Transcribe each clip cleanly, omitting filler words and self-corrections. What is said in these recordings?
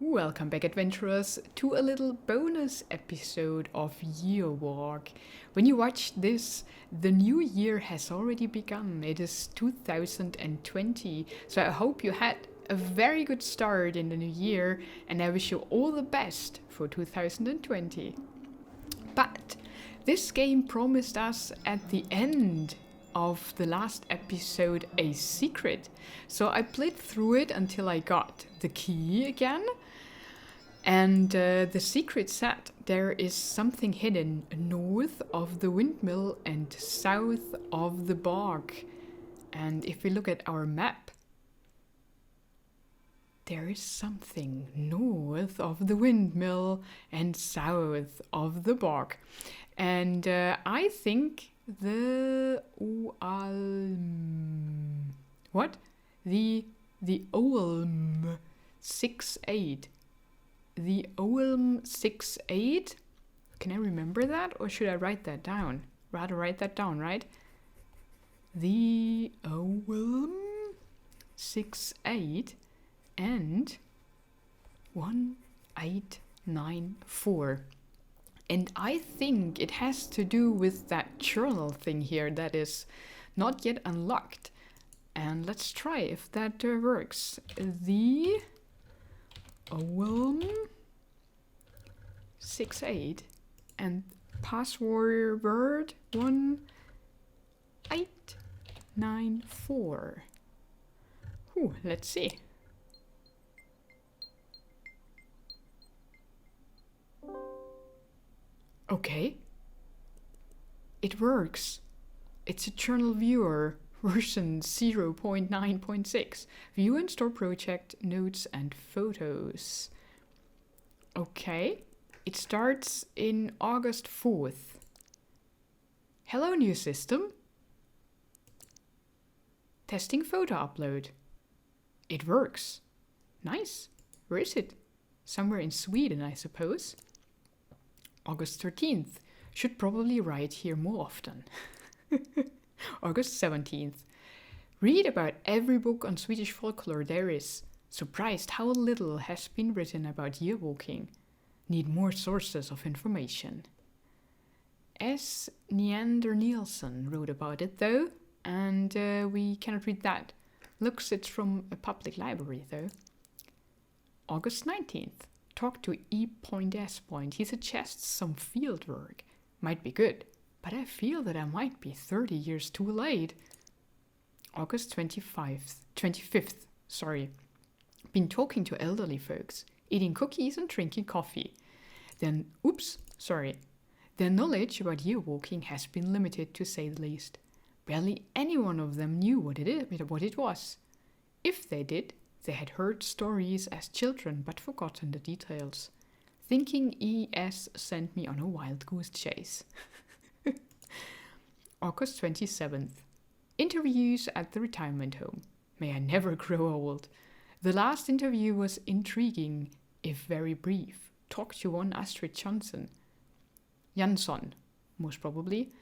Welcome back, adventurers, to a little bonus episode of Year Walk. When you watch this, the new year has already begun. It is 2020, so I hope you had a very good start in the new year, and I wish you all the best for 2020. But this game promised us at the end of the last episode a secret, so I played through it until I got the key again. And the secret said there is something hidden north of the windmill and south of the bog. And if we look at our map, there is something north of the windmill and south of the bog. And I think the Olm 6-8. The Olm 6-8. Can I remember that, or should I write that down? Rather write that down, right? The Olm 6-8 and 1894. And I think it has to do with that journal thing here that is not yet unlocked. And let's try if that works. The Olm 6-8 and password 1894. Let's see. Okay. It works. It's a journal viewer. Version 0.9.6. View and store project, notes and photos. Okay. It starts in August 4th. Hello, new system. Testing photo upload. It works. Nice. Where is it? Somewhere in Sweden, I suppose. August 13th. Should probably write here more often. August 17th. Read about every book on Swedish folklore there is. Surprised how little has been written about year walking. Need more sources of information. S. Neander Nielsen wrote about it though, and we cannot read that. Looks it's from a public library though. August 19th. Talk to E.S. He suggests some field work. Might be good. But I feel that I might be 30 years too late. August 25th. Been talking to elderly folks, eating cookies and drinking coffee. Their knowledge about year walking has been limited, to say the least. Barely any one of them knew what it was. If they did, they had heard stories as children but forgotten the details. Thinking E.S. sent me on a wild goose chase. August 27th. Interviews at the retirement home. May I never grow old. The last interview was intriguing, if very brief. Talked to one Astrid Jansson, most probably.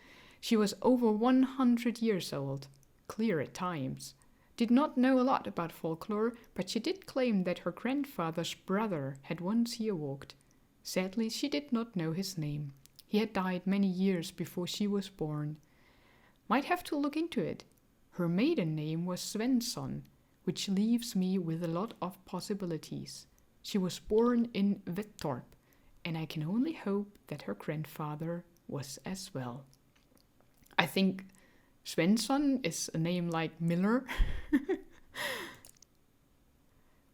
She was over 100 years old. Clear at times. Did not know a lot about folklore, but she did claim that her grandfather's brother had once year walked. Sadly, she did not know his name. He had died many years before she was born. Might have to look into it. Her maiden name was Svensson, which leaves me with a lot of possibilities. She was born in Vettorp, and I can only hope that her grandfather was as well. I think Svensson is a name like Miller.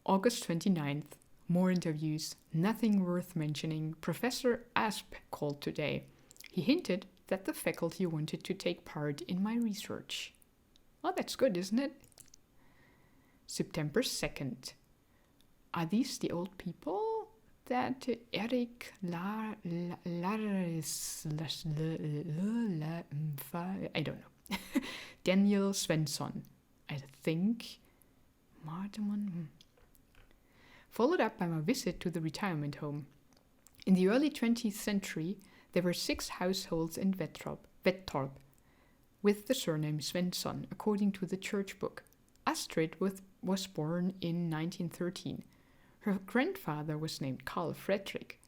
August 29th. More interviews. Nothing worth mentioning. Professor Asp called today. He hinted that the faculty wanted to take part in my research. Oh, that's good, isn't it? September 2nd. Are these the old people that Erik Laris... I don't know. Daniel Svensson, I think. Followed up by my visit to the retirement home. In the early 20th century, there were 6 households in Vettorp, with the surname Svensson, according to the church book. Astrid was born in 1913. Her grandfather was named Carl Friedrich.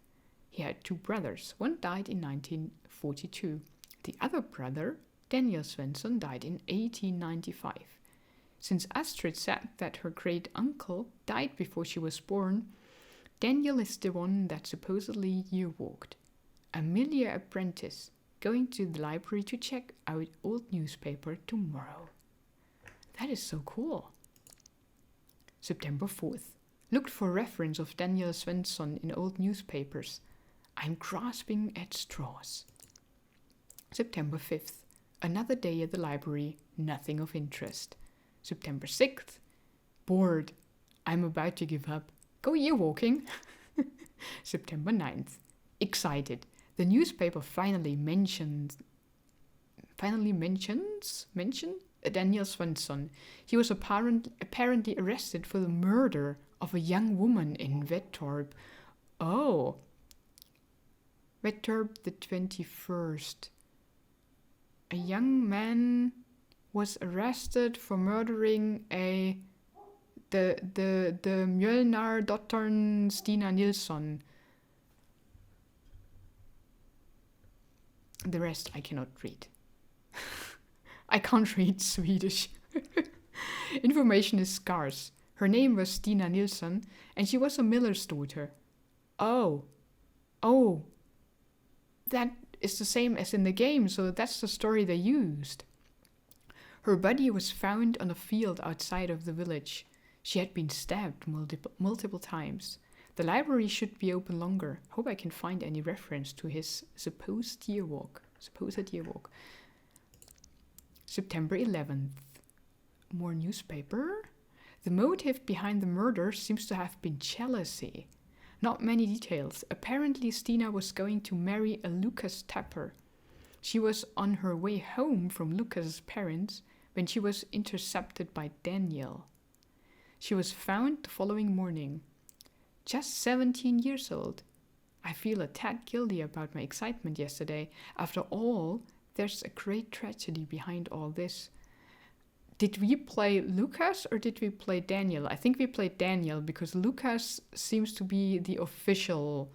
He had 2 brothers. One died in 1942. The other brother, Daniel Svensson, died in 1895. Since Astrid said that her great-uncle died before she was born, Daniel is the one that supposedly year-walked. A Amelia apprentice, going to the library to check out old newspaper tomorrow. That is so cool. September 4th. Looked for reference of Daniel Svensson in old newspapers. I'm grasping at straws. September 5th. Another day at the library. Nothing of interest. September 6th. Bored. I'm about to give up. Go year walking. September 9th. Excited. The newspaper finally mentions Daniel Svensson. He was apparently arrested for the murder of a young woman in Vettorp. Oh. Vettorp the 21st. A young man was arrested for murdering the Mjölnardottern Stina Nilsson. The rest I cannot read. I can't read Swedish. Information is scarce. Her name was Stina Nilsson, and she was a miller's daughter. Oh, that is the same as in the game, so that's the story they used. Her body was found on a field outside of the village. She had been stabbed multiple times. The library should be open longer. Hope I can find any reference to his supposed year walk. September 11th. More newspaper. The motive behind the murder seems to have been jealousy. Not many details. Apparently Stina was going to marry a Lucas Tapper. She was on her way home from Lucas's parents when she was intercepted by Daniel. She was found the following morning. Just 17 years old. I feel a tad guilty about my excitement yesterday. After all, there's a great tragedy behind all this. Did we play Lucas or did we play Daniel? I think we played Daniel because Lucas seems to be the official,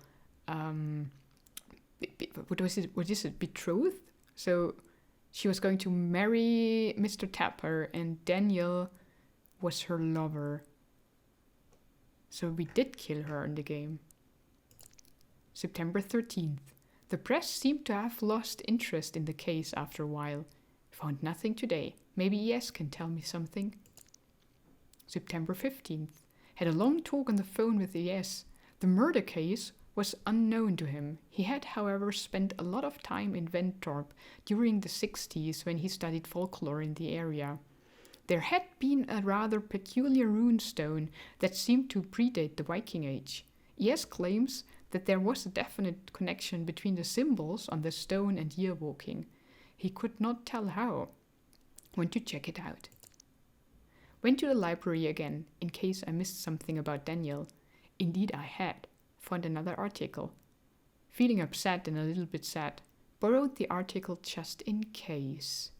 what is it, betrothed? So she was going to marry Mr. Tapper and Daniel was her lover. So we did kill her in the game. September 13th. The press seemed to have lost interest in the case after a while. Found nothing today. Maybe ES can tell me something. September 15th. Had a long talk on the phone with ES. The murder case was unknown to him. He had, however, spent a lot of time in Ventorp during the 60s when he studied folklore in the area. There had been a rather peculiar runestone that seemed to predate the Viking Age. ES claims that there was a definite connection between the symbols on the stone and year walking. He could not tell how. Went to check it out. Went to the library again, in case I missed something about Daniel. Indeed I had. Found another article. Feeling upset and a little bit sad. Borrowed the article just in case.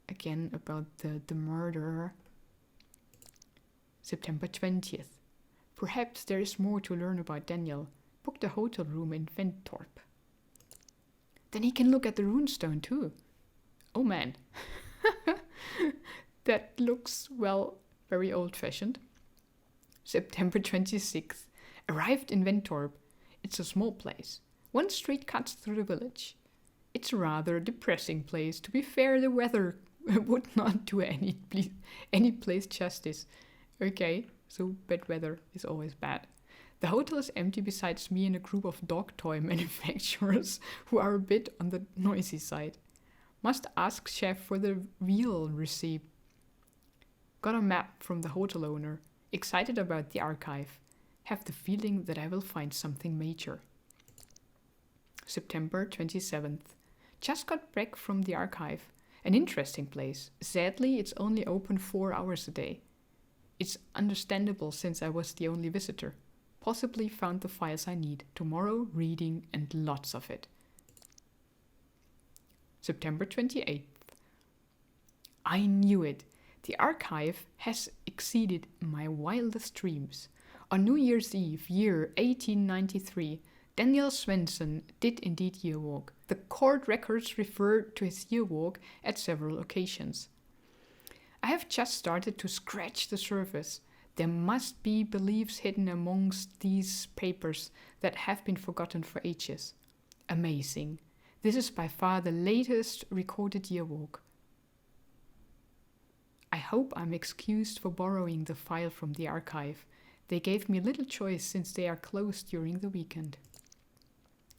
Again about the murder. September 20th. Perhaps there is more to learn about Daniel. Booked a hotel room in Ventorp. Then he can look at the runestone too. Oh man. That looks, well, very old-fashioned. September 26th. Arrived in Ventorp. It's a small place. One street cuts through the village. It's a rather depressing place. To be fair, the weather would not do any place justice. Okay, so bad weather is always bad. The hotel is empty besides me and a group of dog toy manufacturers who are a bit on the noisy side. Must ask chef for the real receipt. Got a map from the hotel owner. Excited about the archive. Have the feeling that I will find something major. September 27th. Just got back from the archive. An interesting place. Sadly, it's only open 4 hours a day. It's understandable since I was the only visitor. Possibly found the files I need. Tomorrow, reading and lots of it. September 28th. I knew it. The archive has exceeded my wildest dreams. On New Year's Eve, year 1893, Daniel Svensson did indeed yearwalk. The court records refer to his yearwalk at several occasions. I have just started to scratch the surface. There must be beliefs hidden amongst these papers that have been forgotten for ages. Amazing. This is by far the latest recorded yearwalk. I hope I'm excused for borrowing the file from the archive. They gave me little choice since they are closed during the weekend.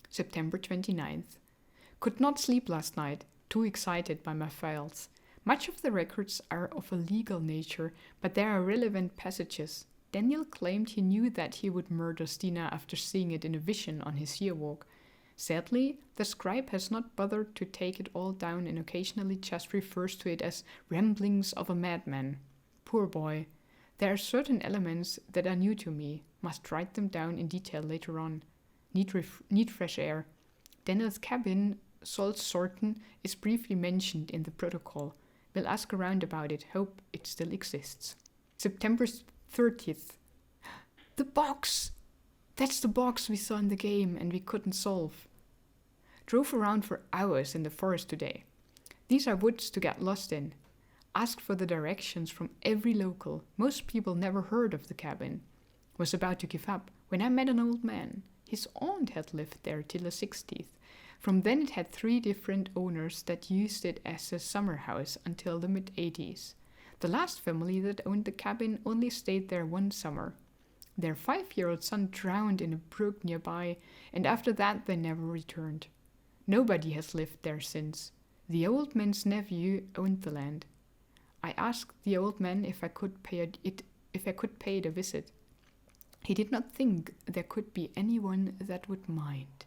September 29th. Could not sleep last night, too excited by my files. Much of the records are of a legal nature, but there are relevant passages. Daniel claimed he knew that he would murder Stina after seeing it in a vision on his yearwalk. Sadly, the scribe has not bothered to take it all down and occasionally just refers to it as ramblings of a madman. Poor boy. There are certain elements that are new to me. Must write them down in detail later on. Need fresh air. Daniel's cabin, Salt Sorten, is briefly mentioned in the protocol. We'll ask around about it. Hope it still exists. September 30th. The box! That's the box we saw in the game and we couldn't solve. Drove around for hours in the forest today. These are woods to get lost in. Asked for the directions from every local. Most people never heard of the cabin. Was about to give up when I met an old man. His aunt had lived there till the 60th. From then it had 3 different owners that used it as a summer house until the mid-80s. The last family that owned the cabin only stayed there one summer. Their 5-year-old son drowned in a brook nearby, and after that they never returned. Nobody has lived there since. The old man's nephew owned the land. I asked the old man if I could pay it a visit. He did not think there could be anyone that would mind.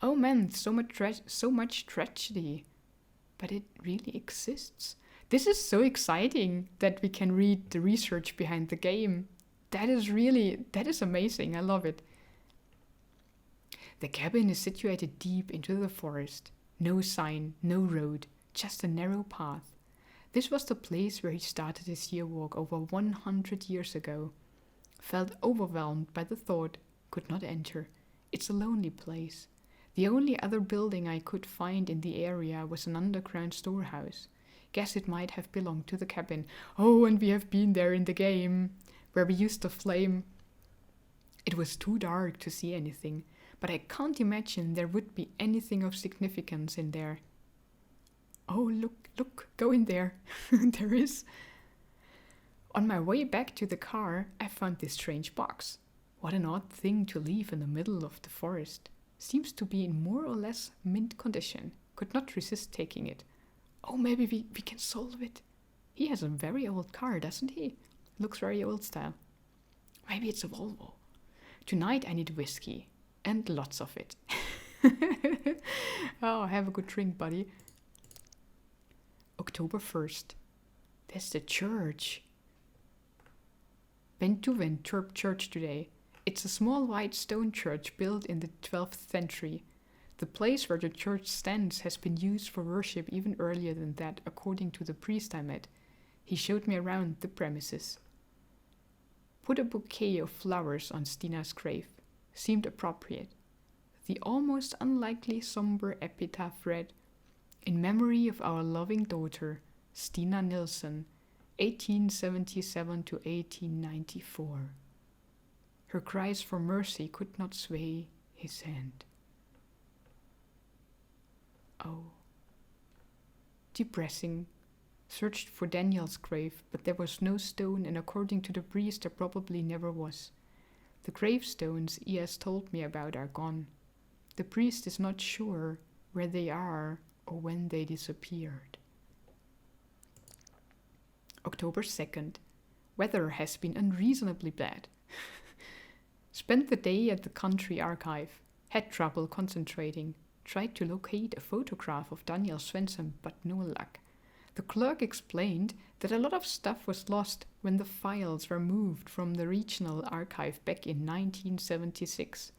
Oh man, so much tragedy. But it really exists. This is so exciting that we can read the research behind the game. That is amazing. I love it. The cabin is situated deep into the forest. No sign, no road, just a narrow path. This was the place where he started his yearwalk over 100 years ago. Felt overwhelmed by the thought, could not enter. It's a lonely place. The only other building I could find in the area was an underground storehouse. Guess it might have belonged to the cabin. Oh, and we have been there in the game, where we used the flame. It was too dark to see anything, but I can't imagine there would be anything of significance in there. Oh, look, go in there. There is. On my way back to the car, I found this strange box. What an odd thing to leave in the middle of the forest. Seems to be in more or less mint condition. Could not resist taking it. Oh, maybe we can solve it. He has a very old car, doesn't he? Looks very old style. Maybe it's a Volvo. Tonight I need whiskey. And lots of it. Oh, have a good drink, buddy. October 1st. There's the church. Went to Ventorp Church today. It's a small white stone church built in the 12th century. The place where the church stands has been used for worship even earlier than that, according to the priest I met. He showed me around the premises. Put a bouquet of flowers on Stina's grave. Seemed appropriate. The almost unlikely somber epitaph read, "In memory of our loving daughter, Stina Nilsson, 1877 to 1894. Her cries for mercy could not sway his hand." Oh. Depressing. Searched for Daniel's grave, but there was no stone, and according to the priest there probably never was. The gravestones he has told me about are gone. The priest is not sure where they are or when they disappeared. October 2nd. Weather has been unreasonably bad. Spent the day at the country archive. Had trouble concentrating. Tried to locate a photograph of Daniel Svensson, but no luck. The clerk explained that a lot of stuff was lost when the files were moved from the regional archive back in 1976.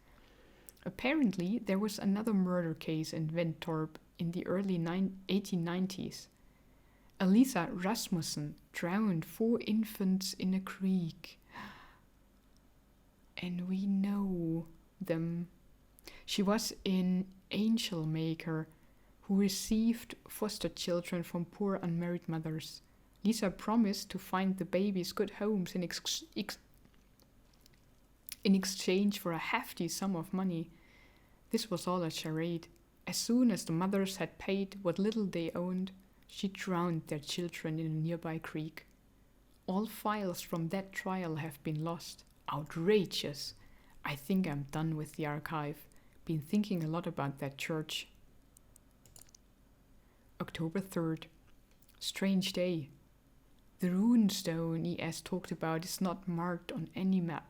Apparently, there was another murder case in Ventorp in the early 1890s. Elisa Rasmussen drowned 4 infants in a creek. and we know them. She was an angel maker who received foster children from poor unmarried mothers. Lisa promised to find the babies good homes in exchange for a hefty sum of money. This was all a charade. As soon as the mothers had paid what little they owned, she drowned their children in a nearby creek. All files from that trial have been lost. Outrageous. I think I'm done with the archive. Been thinking a lot about that church. October 3rd. Strange day. The rune stone ES talked about is not marked on any map.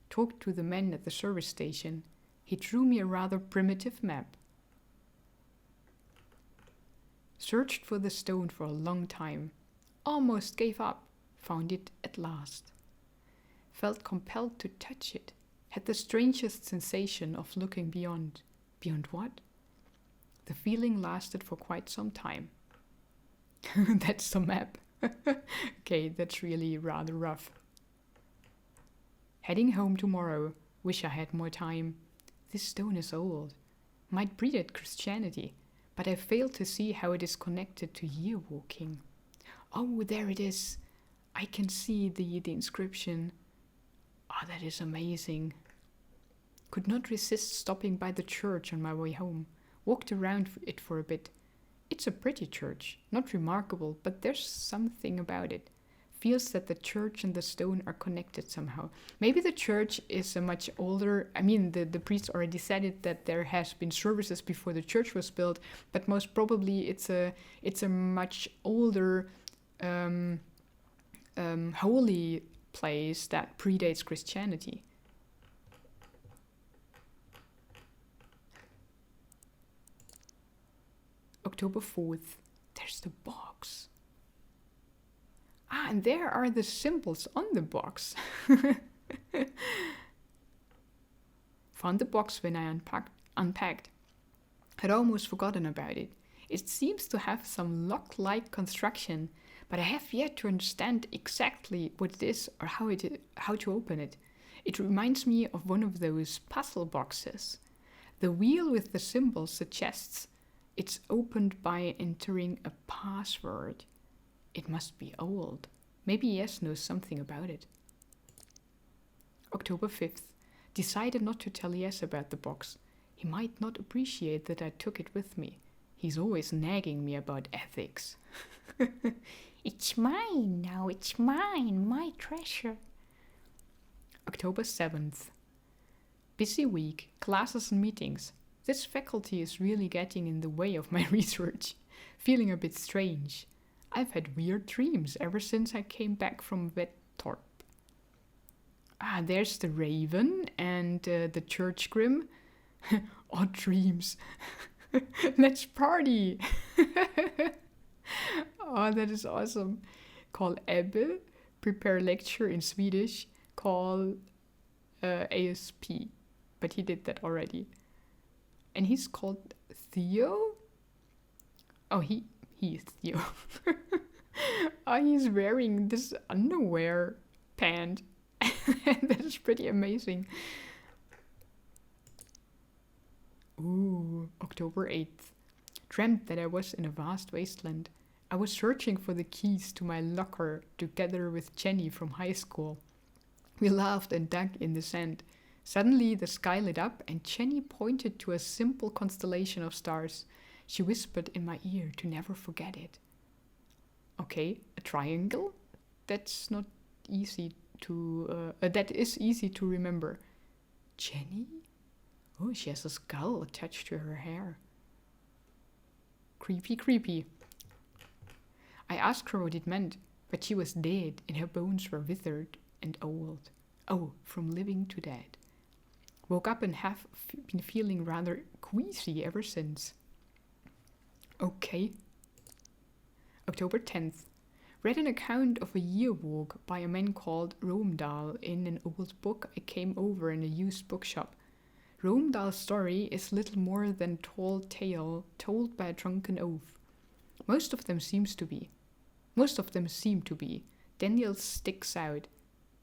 Talked to the man at the service station. He drew me a rather primitive map. Searched for the stone for a long time. Almost gave up. Found it at last. Felt compelled to touch it. Had the strangest sensation of looking beyond. Beyond what? The feeling lasted for quite some time. That's the map. Okay, that's really rather rough. Heading home tomorrow. Wish I had more time. This stone is old. Might predate Christianity, but I fail to see how it is connected to year walking. Oh, there it is. I can see the inscription. Oh, that is amazing. Could not resist stopping by the church on my way home. Walked around it for a bit. It's a pretty church, not remarkable, but there's something about it. Feels that the church and the stone are connected somehow. Maybe the church is a much older, the priest already said it, that there has been services before the church was built, but most probably it's a much older holy place that predates Christianity. October 4th. There's the box. And there are the symbols on the box. Found the box when I unpacked. Had almost forgotten about it. It seems to have some lock-like construction, but I have yet to understand exactly what it is or how to open it. It reminds me of one of those puzzle boxes. The wheel with the symbols suggests it's opened by entering a password. It must be old. Maybe Yes knows something about it. October 5th. Decided not to tell Yes about the box. He might not appreciate that I took it with me. He's always nagging me about ethics. It's mine now, it's mine, my treasure. October 7th. Busy week, classes and meetings. This faculty is really getting in the way of my research. Feeling a bit strange. I've had weird dreams ever since I came back from Vettorp. There's the raven and the church grim. Odd dreams. Let's party. Oh, that is awesome. Call Ebbe. Prepare lecture in Swedish. Call ASP. But he did that already. And he's called Theo? Oh, he is Theo. Oh, he's wearing this underwear pant. That is pretty amazing. Ooh, October 8th. Dreamt that I was in a vast wasteland. I was searching for the keys to my locker together with Jenny from high school. We laughed and dug in the sand. Suddenly the sky lit up and Jenny pointed to a simple constellation of stars. She whispered in my ear to never forget it. Okay, a triangle? That's not easy to... that is easy to remember. Jenny? Oh, she has a skull attached to her hair. Creepy, creepy. I asked her what it meant, but she was dead and her bones were withered and old. Oh, from living to dead. Woke up and have been feeling rather queasy ever since. Okay. October 10th. Read an account of a year walk by a man called Roomdahl in an old book I came over in a used bookshop. Roomdahl's story is little more than a tall tale told by a drunken oaf. Most of them seem to be. Daniel sticks out.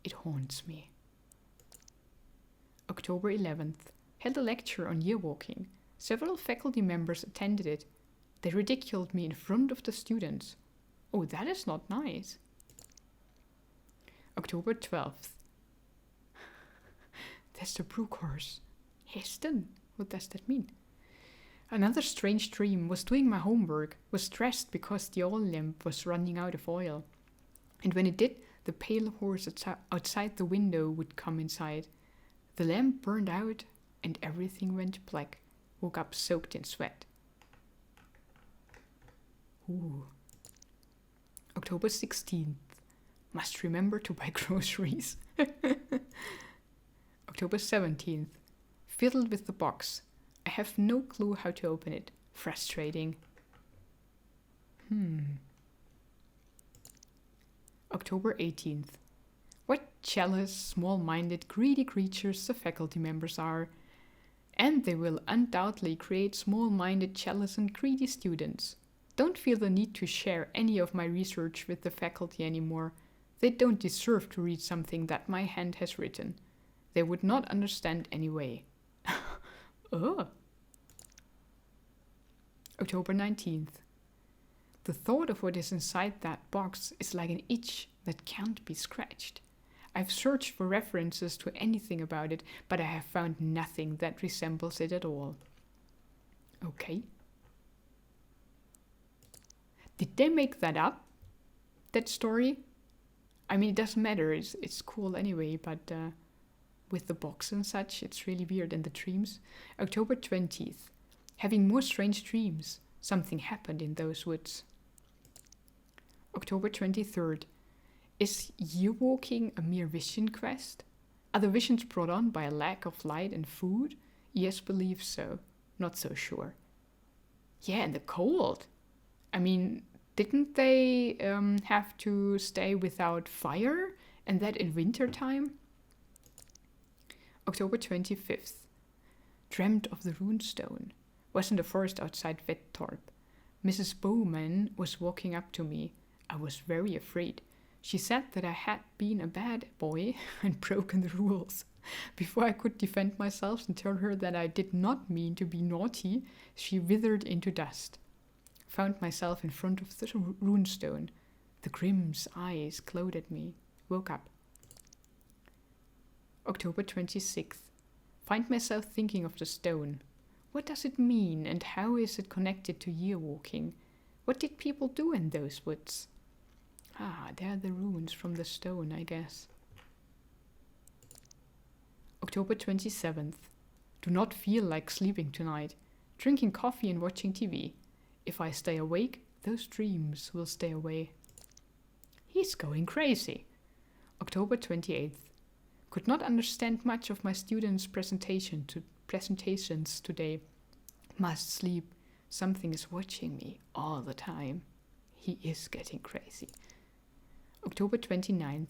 It haunts me. October 11th. Held a lecture on year walking. Several faculty members attended it. They ridiculed me in front of the students. Oh, that is not nice. October 12th. That's the brew course. Heston? What does that mean? Another strange dream. Was doing my homework. Was stressed because the oil lamp was running out of oil. And when it did, the pale horse outside the window would come inside. The lamp burned out and everything went black. Woke up soaked in sweat. Ooh. October 16th. Must remember to buy groceries. October 17th. Fiddled with the box. I have no clue how to open it. Frustrating. October 18th. What jealous, small-minded, greedy creatures the faculty members are. And they will undoubtedly create small-minded, jealous and greedy students. Don't feel the need to share any of my research with the faculty anymore. They don't deserve to read something that my hand has written. They would not understand anyway. Oh. October 19th. The thought of what is inside that box is like an itch that can't be scratched. I've searched for references to anything about it, but I have found nothing that resembles it at all. Okay. Did they make that up? That story? I mean, it doesn't matter. It's cool anyway, but with the box and such, it's really weird. And the dreams. October 20th. Having more strange dreams. Something happened in those woods. October 23rd. Is year walking a mere vision quest? Are the visions brought on by a lack of light and food? Yes, believe so. Not so sure. Yeah, and the cold. I mean, didn't they have to stay without fire? And that in winter time? October 25th. Dreamt of the runestone. Was in the forest outside Vettorp. Mrs. Bowman was walking up to me. I was very afraid. She said that I had been a bad boy and broken the rules. Before I could defend myself and tell her that I did not mean to be naughty, she withered into dust. Found myself in front of the runestone. The Grimm's eyes glowed at me. Woke up. October 26th. Find myself thinking of the stone. What does it mean and how is it connected to year walking? What did people do in those woods? Ah, there are the ruins from the stone, I guess. October 27th. Do not feel like sleeping tonight. Drinking coffee and watching TV. If I stay awake, those dreams will stay away. He's going crazy. October 28th. Could not understand much of my students' presentations today. Must sleep. Something is watching me all the time. He is getting crazy. October 29th.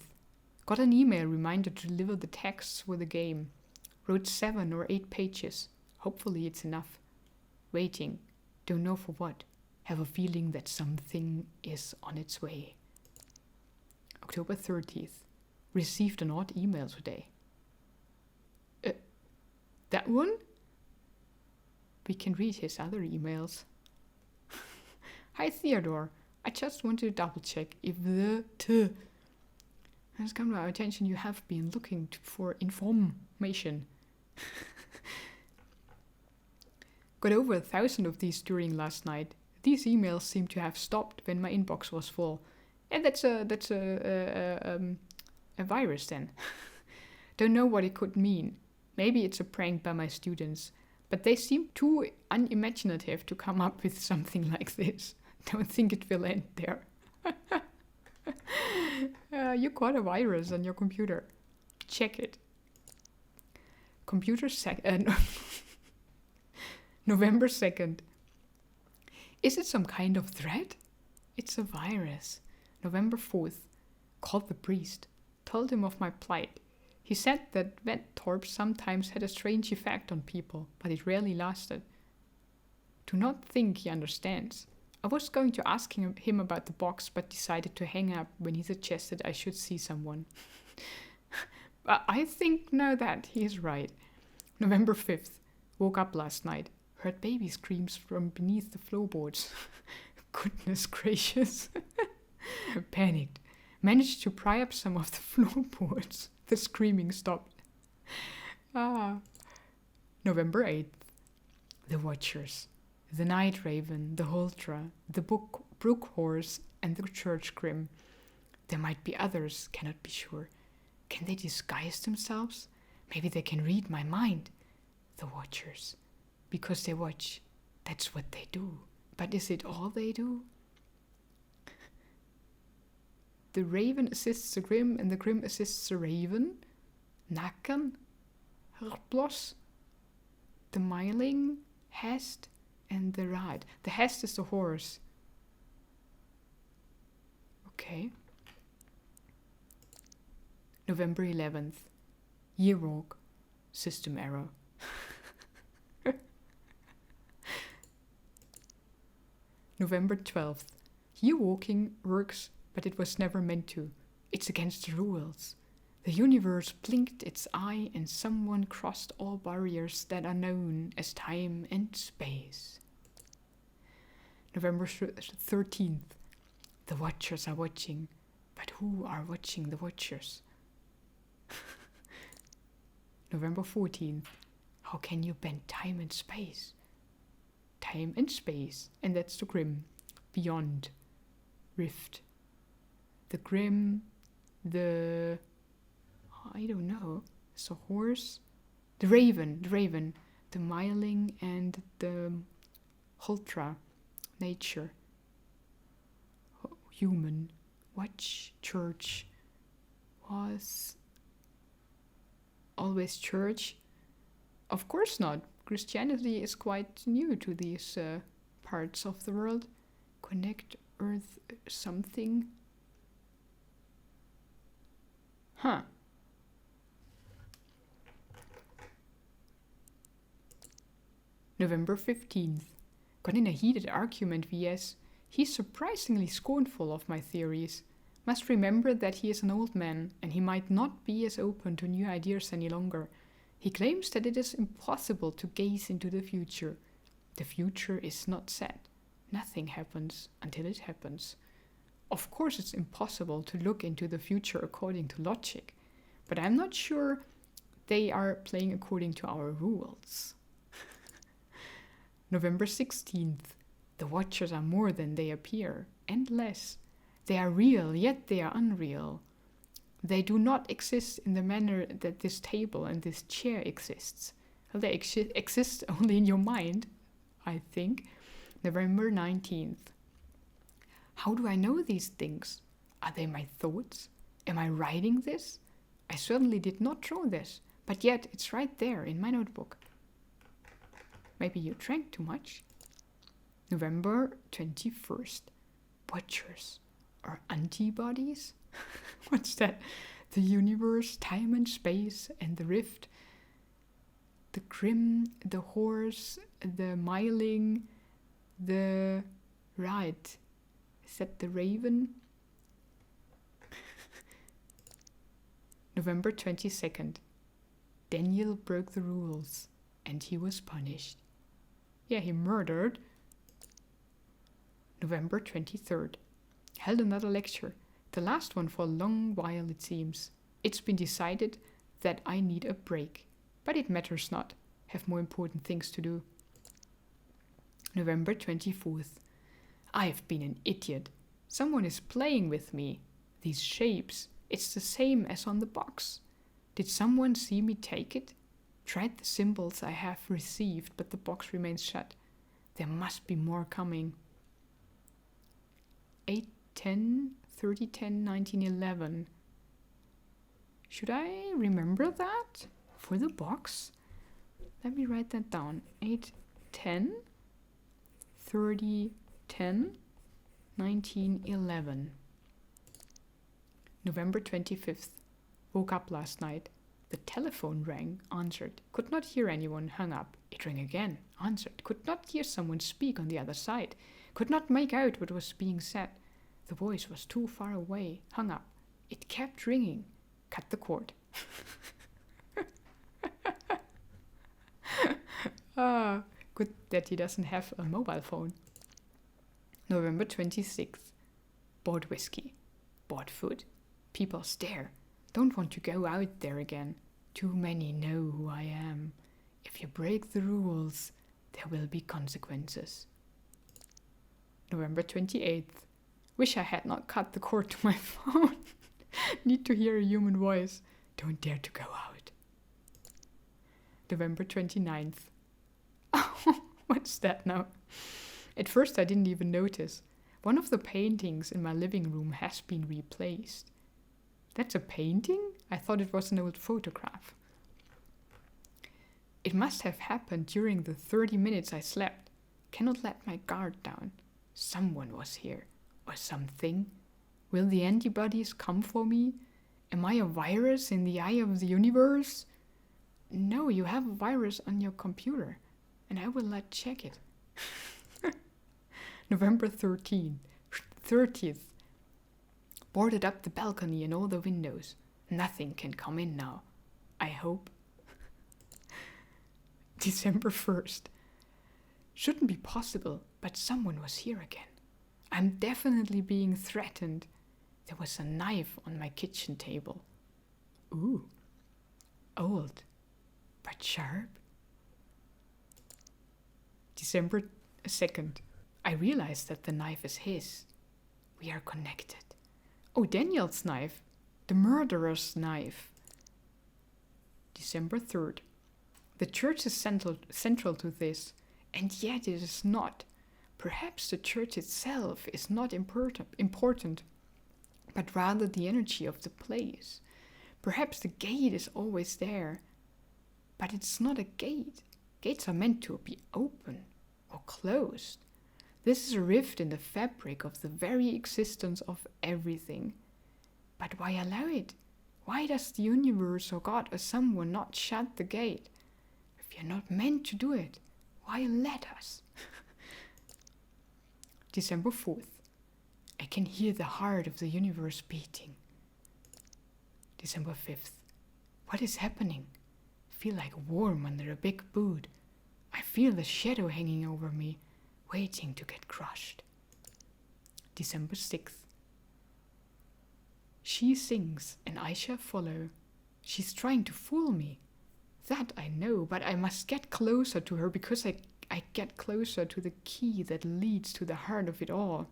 Got an email reminder to deliver the texts for the game. Wrote 7 or 8 pages. Hopefully it's enough. Waiting. Don't know for what. Have a feeling that something is on its way. October 30th. Received an odd email today. That one? We can read his other emails. Hi Theodore. I just want to double check if the T has come to our attention. You have been looking for information. Got over 1,000 of these during last night. These emails seem to have stopped when my inbox was full. And that's a virus then. Don't know what it could mean. Maybe it's a prank by my students, but they seem too unimaginative to come up with something like this. Don't think it will end there. You got a virus on your computer. Check it. November 2nd. Is it some kind of threat? It's a virus. November 4th. Called the priest. Told him of my plight. He said that Vettorp sometimes had a strange effect on people, but it rarely lasted. Do not think he understands. I was going to ask him about the box, but decided to hang up when he suggested I should see someone. But I think now that he is right. November 5th. Woke up last night. Heard baby screams from beneath the floorboards. Goodness gracious. Panicked. Managed to pry up some of the floorboards. The screaming stopped. November 8th. The Watchers. The Night Raven, the Holtra, the Brook Horse, and the Church Grim. There might be others, cannot be sure. Can they disguise themselves? Maybe they can read my mind. The Watchers. Because they watch. That's what they do. But is it all they do? The Raven assists the Grim, and the Grim assists the Raven. Nakken. Herplos. The Myling. Hest. And the Ride. The Hest is the horse. Okay. November 11th. Yearwalk. System error. November 12th. Yearwalking works, but it was never meant to. It's against the rules. The universe blinked its eye and someone crossed all barriers that are known as time and space. November 13th. The Watchers are watching, but who are watching the Watchers? November 14th. How can you bend time and space? Time and space, and that's the Grim. Beyond. Rift. The Grim, the... I don't know. It's a horse. The Raven, the Myling, and the Holtra. Nature. Human. Watch. Church. Was always church? Of course not. Christianity is quite new to these parts of the world. Connect Earth something. Huh. November 15th. Got in a heated argument vs. He's surprisingly scornful of my theories. Must remember that he is an old man and he might not be as open to new ideas any longer. He claims that it is impossible to gaze into the future. The future is not set. Nothing happens until it happens. Of course it's impossible to look into the future according to logic, but I'm not sure they are playing according to our rules. November 16th. The Watchers are more than they appear, and less. They are real, yet they are unreal. They do not exist in the manner that this table and this chair exists. Well, they exist only in your mind, I think. November 19th. How do I know these things? Are they my thoughts? Am I writing this? I certainly did not draw this, but yet it's right there in my notebook. Maybe you drank too much. November 21st. Watchers are antibodies? What's that? The universe, time and space, and the rift. The Grim, the horse, the Myling, the Ride. Is that the Raven? November 22nd. Daniel broke the rules, and he was punished. Yeah, he murdered. November 23rd. Held another lecture. The last one for a long while, it seems. It's been decided that I need a break. But it matters not. Have more important things to do. November 24th. I've been an idiot. Someone is playing with me. These shapes. It's the same as on the box. Did someone see me take it? Tried the symbols I have received, but the box remains shut. There must be more coming. 8/10, 30/10, 1911. Should I remember that for the box? Let me write that down. 8/10, 30/10, 1911. November 25th. Woke up last night. The telephone rang, answered. Could not hear anyone, hung up. It rang again, answered. Could not hear someone speak on the other side. Could not make out what was being said. The voice was too far away, hung up. It kept ringing. Cut the cord. Good that he doesn't have a mobile phone. November 26th. Bought whiskey. Bought food. People stare. Don't want to go out there again. Too many know who I am. If you break the rules, there will be consequences. November 28th. Wish I had not cut the cord to my phone. Need to hear a human voice. Don't dare to go out. November 29th. Oh, what's that now? At first I didn't even notice. One of the paintings in my living room has been replaced. That's a painting? I thought it was an old photograph. It must have happened during the 30 minutes I slept. Cannot let my guard down. Someone was here. Or something. Will the antibodies come for me? Am I a virus in the eye of the universe? No, you have a virus on your computer. And I will not check it. November 30th. Boarded up the balcony and all the windows. Nothing can come in now. I hope. December 1st. Shouldn't be possible, but someone was here again. I'm definitely being threatened. There was a knife on my kitchen table. Ooh. Old, but sharp. December 2nd. I realized that the knife is his. We are connected. Oh, Daniel's knife. The murderer's knife. December 3rd. The church is central to this, and yet it is not. Perhaps the church itself is not important, but rather the energy of the place. Perhaps the gate is always there, but it's not a gate. Gates are meant to be open or closed. This is a rift in the fabric of the very existence of everything. But why allow it? Why does the universe or God or someone not shut the gate? If you're not meant to do it, why let us? December 4th. I can hear the heart of the universe beating. December 5th. What is happening? I feel like a worm under a big boot. I feel the shadow hanging over me, waiting to get crushed. December 6th. She sings and I shall follow. She's trying to fool me. That I know, but I must get closer to her because I get closer to the key that leads to the heart of it all.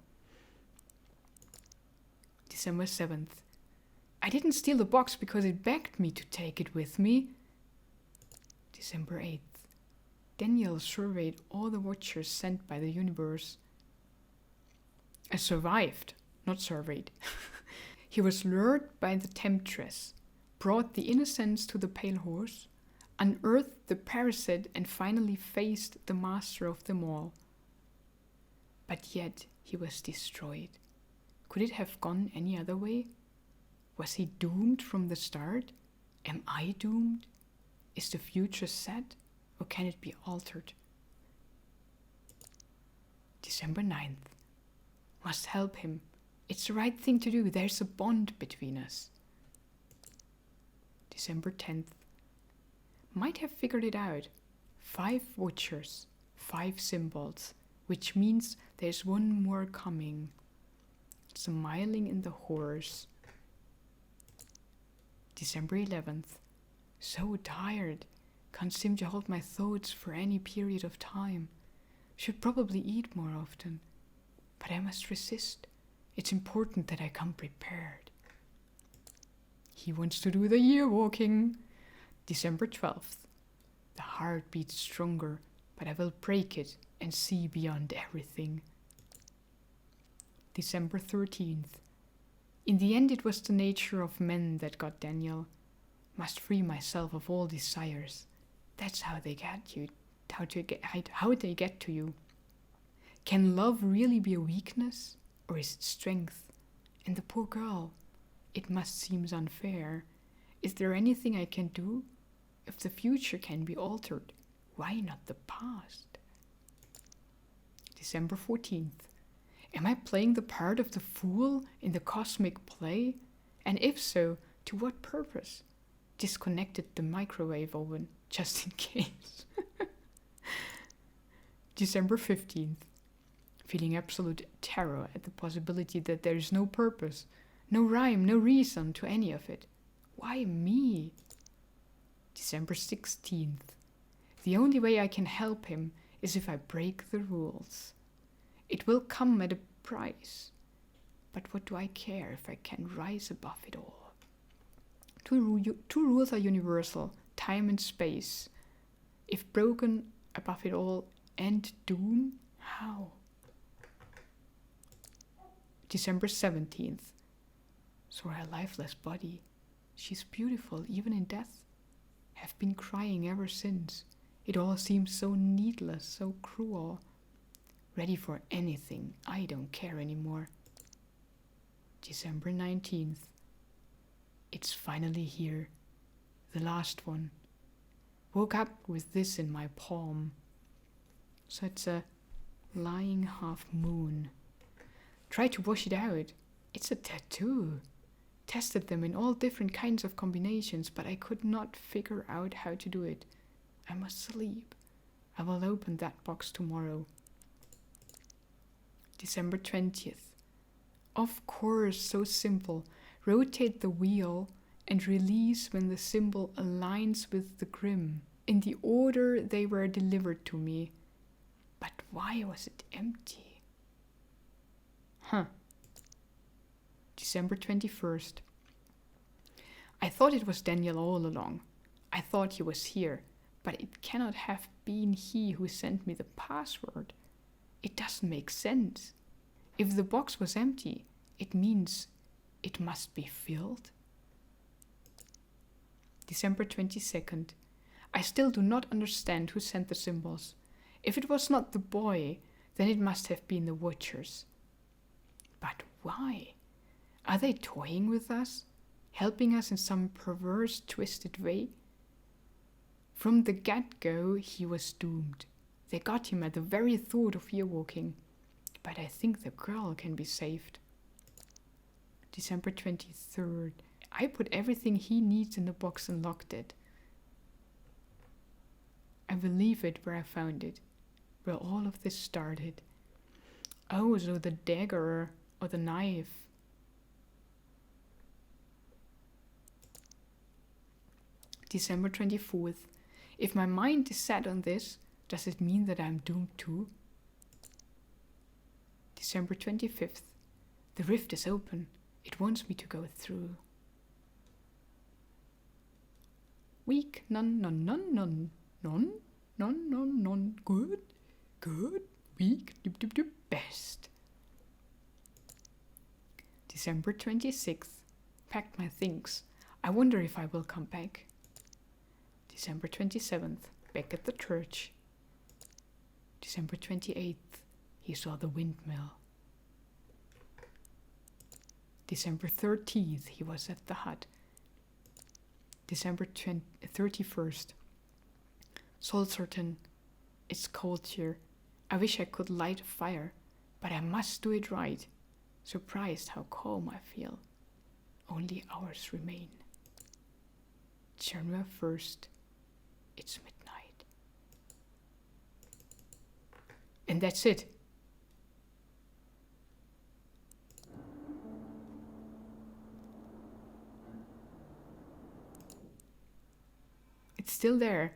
December 7th. I didn't steal the box because it begged me to take it with me. December 8th. Daniel surveyed all the watchers sent by the universe. I survived, not surveyed. He was lured by the temptress, brought the innocents to the pale horse, unearthed the parasite and finally faced the master of them all. But yet he was destroyed. Could it have gone any other way? Was he doomed from the start? Am I doomed? Is the future set, or can it be altered? December 9th. Must help him. It's the right thing to do. There's a bond between us. December 10th. Might have figured it out. 5 watchers, 5 symbols, which means there's one more coming. Smiling in the horse. December 11th. So tired. Can't seem to hold my thoughts for any period of time. Should probably eat more often. But I must resist. It's important that I come prepared. He wants to do the year walking. December 12th. The heart beats stronger, but I will break it and see beyond everything. December 13th. In the end it was the nature of men that got Daniel. Must free myself of all desires. That's how they get you. How they get to you. Can love really be a weakness, or is it strength? And the poor girl, it must seem unfair. Is there anything I can do? If the future can be altered, why not the past? December 14th. Am I playing the part of the fool in the cosmic play? And if so, to what purpose? Disconnected the microwave oven, just in case. December 15th. Feeling absolute terror at the possibility that there is no purpose, no rhyme, no reason to any of it. Why me? December 16th. The only way I can help him is if I break the rules. It will come at a price. But what do I care if I can rise above it all? Two rules are universal, time and space. If broken above it all, end doom? How? December 17th. Saw her lifeless body. She's beautiful, even in death. Have been crying ever since. It all seems so needless, so cruel. Ready for anything. I don't care anymore. December 19th. It's finally here. The last one. Woke up with this in my palm. So it's a lying half moon. Tried to wash it out. It's a tattoo. Tested them in all different kinds of combinations, but I could not figure out how to do it. I must sleep. I will open that box tomorrow. December 20th. Of course, so simple. Rotate the wheel and release when the symbol aligns with the grim, in the order they were delivered to me. But why was it empty? December 21st. I thought it was Daniel all along. I thought he was here, but it cannot have been he who sent me the password. It doesn't make sense. If the box was empty, it means it must be filled. December 22nd. I still do not understand who sent the symbols. If it was not the boy, then it must have been the Watchers. But why? Are they toying with us? Helping us in some perverse, twisted way? From the get-go, he was doomed. They got him at the very thought of earwalking. But I think the girl can be saved. December 23rd. I put everything he needs in the box and locked it. I will leave it where I found it, where all of this started. Oh, so the dagger or the knife. December 24th. If my mind is set on this, does it mean that I'm doomed too? December 25th. The rift is open. It wants me to go through. Weak, none, none, none, none, none, none, none, none, good, good, weak, dip, dip, dip, best. December 26th. Packed my things. I wonder if I will come back. December 27th. Back at the church. December 28th. He saw the windmill. December 13th. He was at the hut. December 31st. Soul certain. It's cold here. I wish I could light a fire, but I must do it right. Surprised how calm I feel. Only hours remain. January 1st. It's midnight. And that's it. It's still there.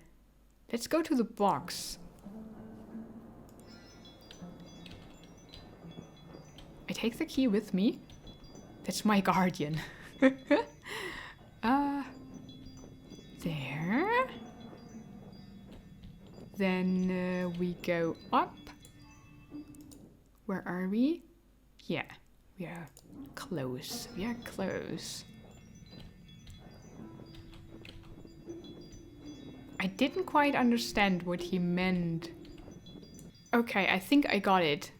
Let's go to the box. I take the key with me. That's my guardian. There. Then we go up. Where are we? Yeah, we are close. We are close. I didn't quite understand what he meant. Okay, I think I got it.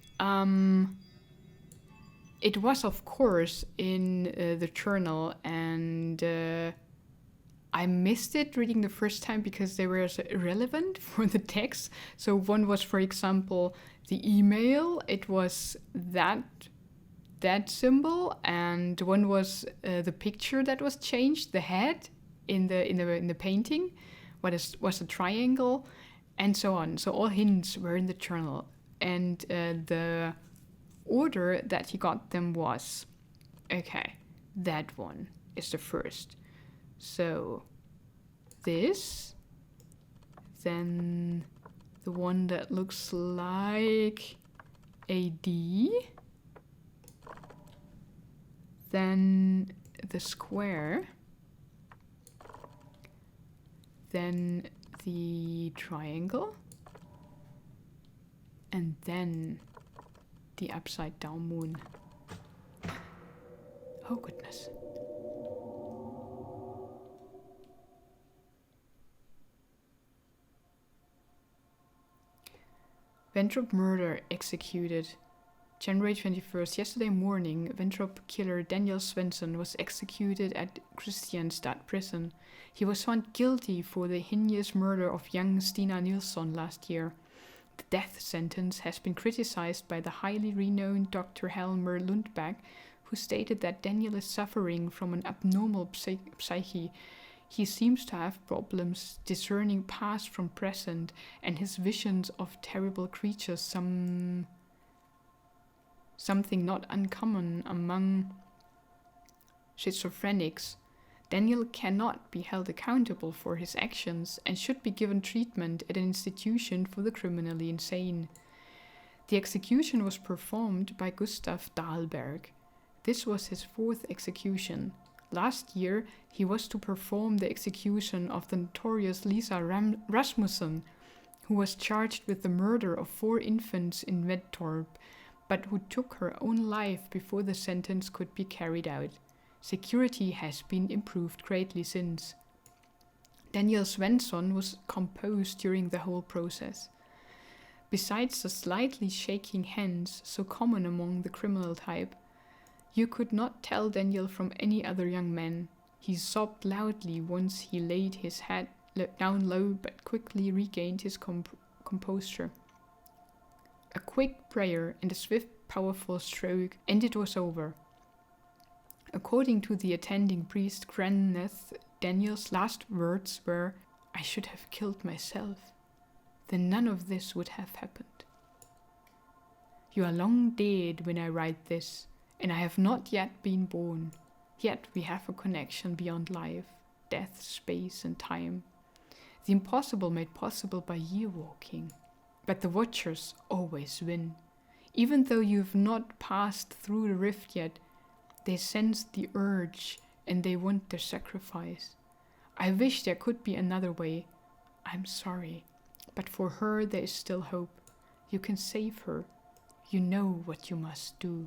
It was, of course, in the journal, and I missed it reading the first time because they were so irrelevant for the text. So one was, for example, the email. It was that symbol, and one was the picture that was changed, the head in the painting. Was a triangle, and so on. So all hints were in the journal. And the order that he got them was, okay, that one is the first. So this, then the one that looks like a D, then the square, then the triangle, and then the upside down moon. Oh goodness. Venthrop murder executed. January 21st, yesterday morning, Venthrop killer Daniel Svensson was executed at Kristianstad prison. He was found guilty for the heinous murder of young Stina Nilsson last year. The death sentence has been criticized by the highly renowned Dr. Helmer Lundberg, who stated that Daniel is suffering from an abnormal psyche. He seems to have problems discerning past from present, and his visions of terrible creatures something not uncommon among schizophrenics. Daniel cannot be held accountable for his actions and should be given treatment at an institution for the criminally insane. The execution was performed by Gustav Dahlberg. This was his fourth execution. Last year, he was to perform the execution of the notorious Lisa Rasmussen, who was charged with the murder of 4 infants in Venthrop, but who took her own life before the sentence could be carried out. Security has been improved greatly since. Daniel Svensson was composed during the whole process. Besides the slightly shaking hands so common among the criminal type, you could not tell Daniel from any other young man. He sobbed loudly once he laid his head down low, but quickly regained his composure. A quick prayer and a swift, powerful stroke, and it was over. According to the attending priest Granneth, Daniel's last words were, "I should have killed myself. Then none of this would have happened. You are long dead when I write this, and I have not yet been born. Yet we have a connection beyond life, death, space, and time. The impossible made possible by year walking. But the Watchers always win. Even though you have not passed through the rift yet, they sense the urge and they want their sacrifice. I wish there could be another way. I'm sorry, but for her there is still hope. You can save her. You know what you must do."